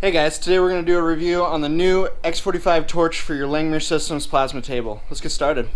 Hey guys, today we're going to do a review on the new x45 torch for your Langmuir Systems plasma table. Let's get started.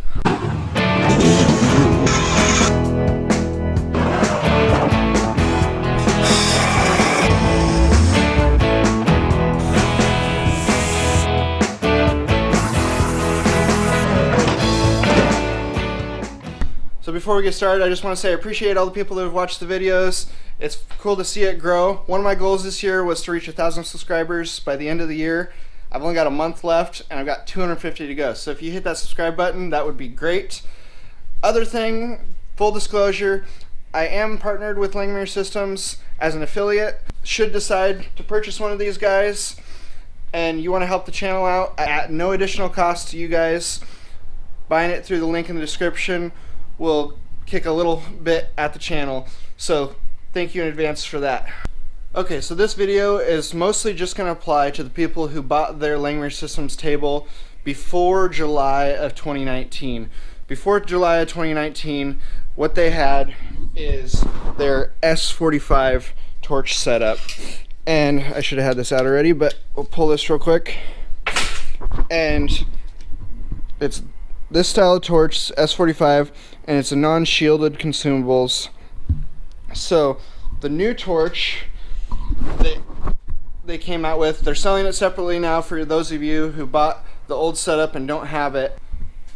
So before we get started, I just want to say I appreciate all the people that have watched the videos. It's cool to see it grow. One of my goals this year was to reach 1,000 subscribers by the end of the year. I've only got a month left and I've got 250 to go. So if you hit that subscribe button, that would be great. Other thing, full disclosure, I am partnered with Langmuir Systems as an affiliate. Should decide to purchase one of these guys and you want to help the channel out at no additional cost to you guys, buying it through the link in the description will kick a little bit at the channel. So thank you in advance for that. Okay, so this video is mostly just going to apply to the people who bought their Langmuir Systems table before July of 2019. Before July of 2019, what they had is their S45 torch setup. And I should have had this out already, but we'll pull this real quick. And it's this style of torch, S45, and it's a non-shielded consumables. So the new torch they came out with, they're selling it separately now for those of you who bought the old setup and don't have it.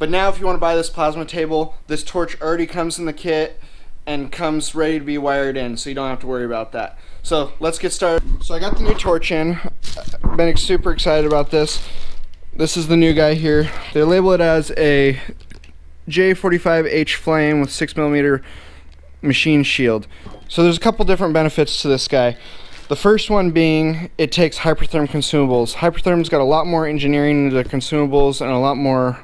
But now if you want to buy this plasma table, this torch already comes in the kit and comes ready to be wired in, so you don't have to worry about that. So let's get started. So I got the new torch in. I've been super excited about this. This is the new guy here. They label it as a J45H flame with 6mm machine shield. So there's a couple different benefits to this guy. The first one being it takes hypertherm consumables. Hypertherm's got a lot more engineering into their consumables and a lot more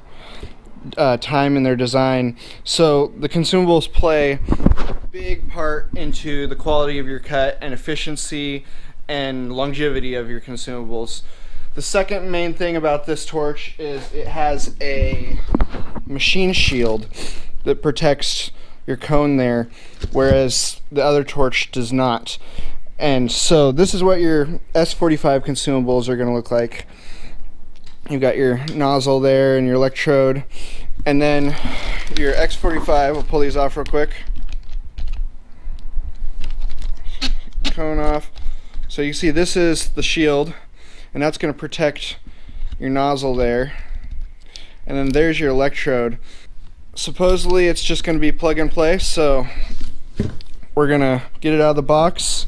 time in their design. So the consumables play a big part into the quality of your cut and efficiency and longevity of your consumables. The second main thing about this torch is it has a machine shield that protects your cone there, whereas the other torch does not. And so this is what your S45 consumables are going to look like. You've got your nozzle there and your electrode, and then your X45, we'll pull these off real quick. Cone off. So you see this is the shield, and that's going to protect your nozzle there. And then there's your electrode. Supposedly it's just going to be plug and play, so we're going to get it out of the box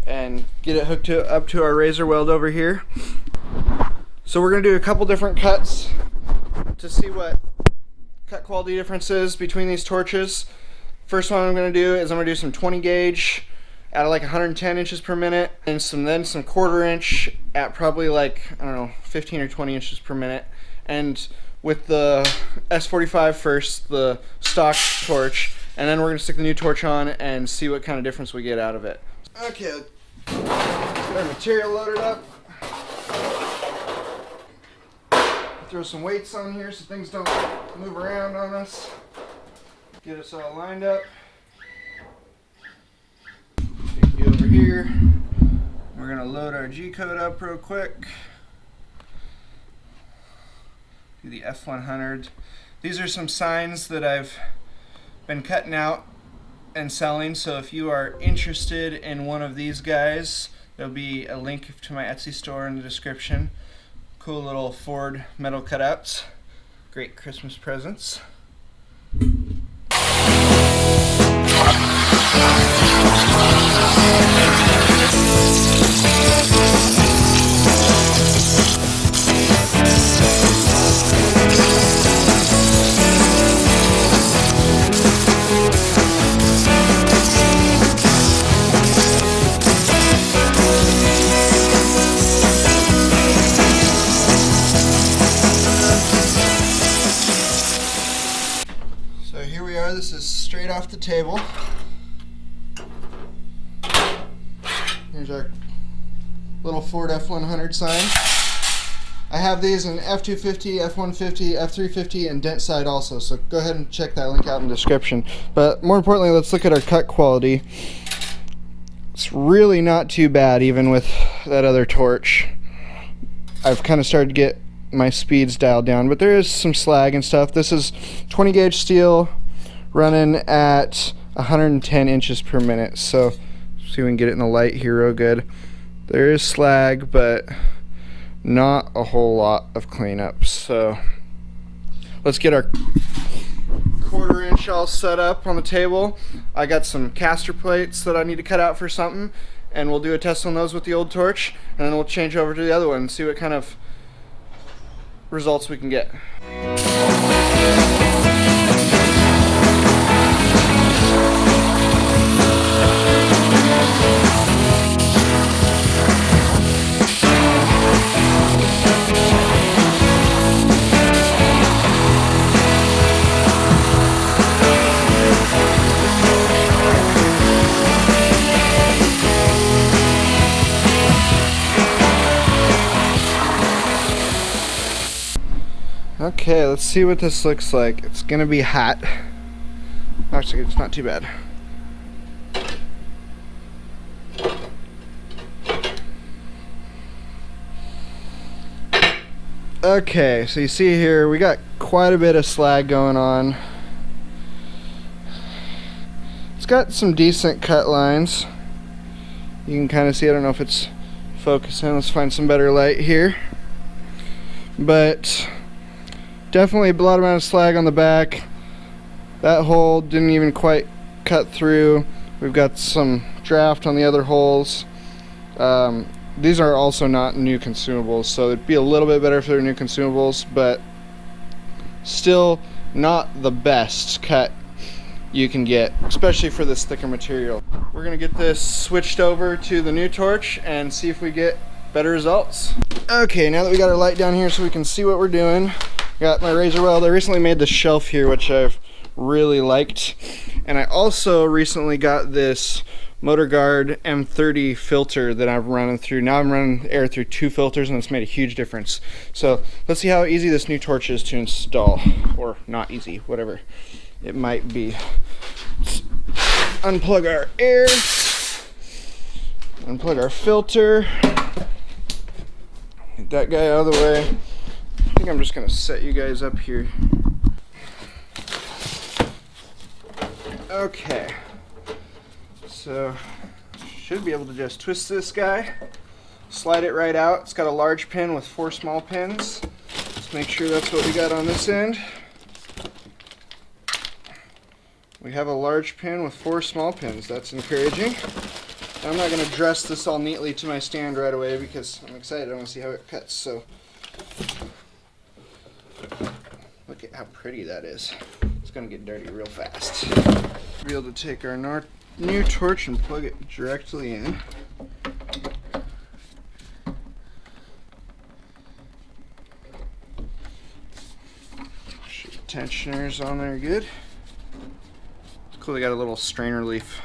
and get it hooked up to our razor weld over here. So we're going to do a couple different cuts to see what cut quality difference is between these torches. First one I'm going to do is I'm going to do some 20 gauge at like 110 inches per minute, and then some 1/4 inch at probably like, I don't know, 15 or 20 inches per minute. And with the S45 first, the stock torch, and then we're going to stick the new torch on and see what kind of difference we get out of it. Okay, get our material loaded up. Throw some weights on here so things don't move around on us. Get us all lined up. Take you over here. We're going to load our G-code up real quick. Do the F100. These are some signs that I've been cutting out and selling, so if you are interested in one of these guys, there'll be a link to my Etsy store in the description. Cool little Ford metal cutouts. Great Christmas presents. This is straight off the table. Here's our little Ford F100 sign. I have these in F250, F150, F350, and dent side also, so go ahead and check that link out in the description. But more importantly, let's look at our cut quality. It's really not too bad, even with that other torch, I've kind of started to get my speeds dialed down, but there is some slag and stuff. This is 20 gauge steel running at 110 inches per minute, so see if we can get it in the light here real good. There is slag, but not a whole lot of cleanup. So let's get our 1/4 inch all set up on the table. I got some caster plates that I need to cut out for something, and we'll do a test on those with the old torch, and then we'll change over to the other one and see what kind of results we can get. Okay, let's see what this looks like. It's gonna be hot. Actually, it's not too bad. Okay, so you see here, we got quite a bit of slag going on. It's got some decent cut lines. You can kind of see, I don't know if it's focusing. Let's find some better light here. But definitely a lot amount of slag on the back. That hole didn't even quite cut through. We've got some draft on the other holes. These are also not new consumables, so it'd be a little bit better if they're new consumables, but still not the best cut you can get, especially for this thicker material. We're gonna get this switched over to the new torch and see if we get better results. Okay, now that we got our light down here so we can see what we're doing, got my razor weld. I recently made this shelf here, which I've really liked, and I also recently got this MotorGuard M30 filter that I'm running through. Now I'm running air through 2 filters, and it's made a huge difference. So let's see how easy this new torch is to install, or not easy, whatever it might be. Let's unplug our air, unplug our filter, get that guy out of the way. I think I'm just gonna set you guys up here. Okay, so should be able to just twist this guy, slide it right out. It's got a large pin with 4 small pins. Let's make sure that's what we got on this end. We have a large pin with 4 small pins. That's encouraging. I'm not going to dress this all neatly to my stand right away because I'm excited. I want to see how it cuts. So look at how pretty that is. It's going to get dirty real fast. We'll be able to take our new torch and plug it directly in. Tensioners on there good. It's cool, they got a little strainer leaf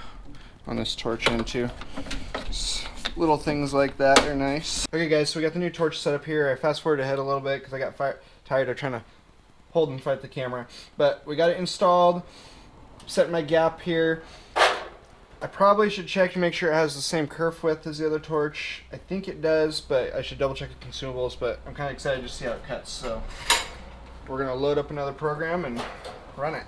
on this torch end too. Little things like that are nice. Okay guys, so we got the new torch set up here. I fast forwarded ahead a little bit because I got tired of trying to hold and fight the camera. But we got it installed, set my gap here. I probably should check to make sure it has the same kerf width as the other torch. I think it does, but I should double check the consumables, but I'm kind of excited to see how it cuts. So we're gonna load up another program and run it.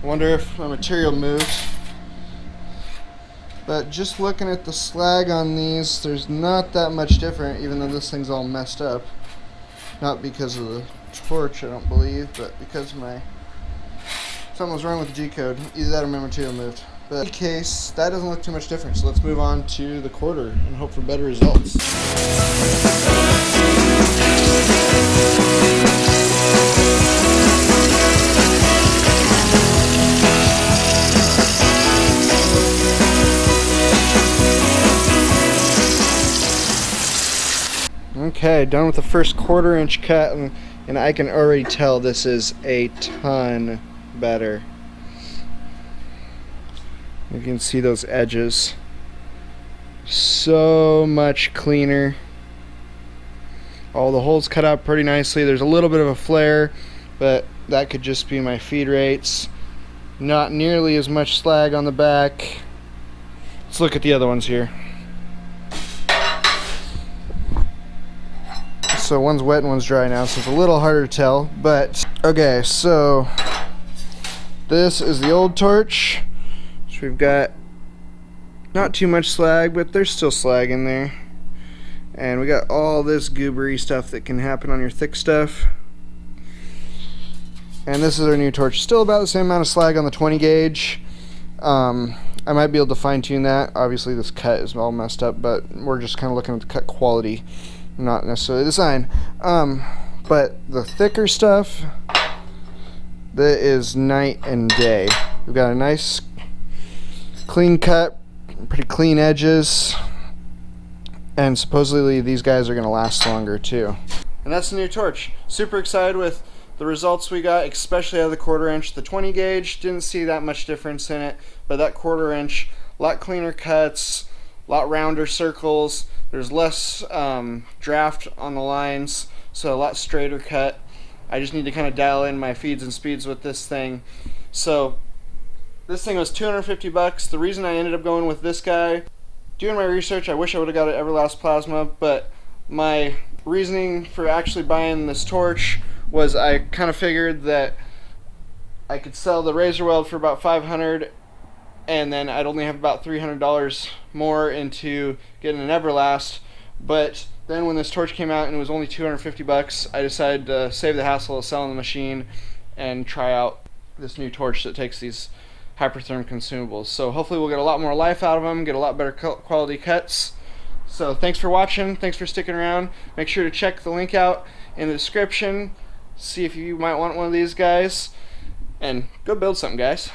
I wonder if my material moved, but just looking at the slag on these, there's not that much different, even though this thing's all messed up. Not because of the torch, I don't believe, but because something was wrong with the G-code. Either that or my material moved. But in any case, that doesn't look too much different, so let's move on to the 1/4 and hope for better results. Okay, done with the first 1/4 inch cut, and I can already tell this is a ton better. You can see those edges. So much cleaner. All the holes cut out pretty nicely. There's a little bit of a flare, but that could just be my feed rates. Not nearly as much slag on the back. Let's look at the other ones here. So one's wet and one's dry now, so it's a little harder to tell. But okay, so this is the old torch. So we've got not too much slag, but there's still slag in there. And we got all this goobery stuff that can happen on your thick stuff. And this is our new torch. Still about the same amount of slag on the 20 gauge. I might be able to fine tune that. Obviously this cut is all messed up, but we're just kind of looking at the cut quality, not necessarily the design. But the thicker stuff, that is night and day. We've got a nice clean cut, pretty clean edges, and supposedly these guys are going to last longer too. And that's the new torch. Super excited with the results we got, especially out of the 1/4 inch. The 20 gauge, didn't see that much difference in it, but that 1/4 inch, a lot cleaner cuts, a lot rounder circles. There's less draft on the lines, so a lot straighter cut. I just need to kind of dial in my feeds and speeds with this thing. So this thing was 250 bucks. The reason I ended up going with this guy, doing my research, I wish I would have got an Everlast plasma, but my reasoning for actually buying this torch was I kind of figured that I could sell the razor weld for about $500, and then I'd only have about $300 more into getting an Everlast. But then when this torch came out and it was only 250 bucks, I decided to save the hassle of selling the machine and try out this new torch that takes these hypertherm consumables. So hopefully we'll get a lot more life out of them, get a lot better quality cuts. So thanks for watching, thanks for sticking around. Make sure to check the link out in the description, see if you might want one of these guys, and go build something, guys.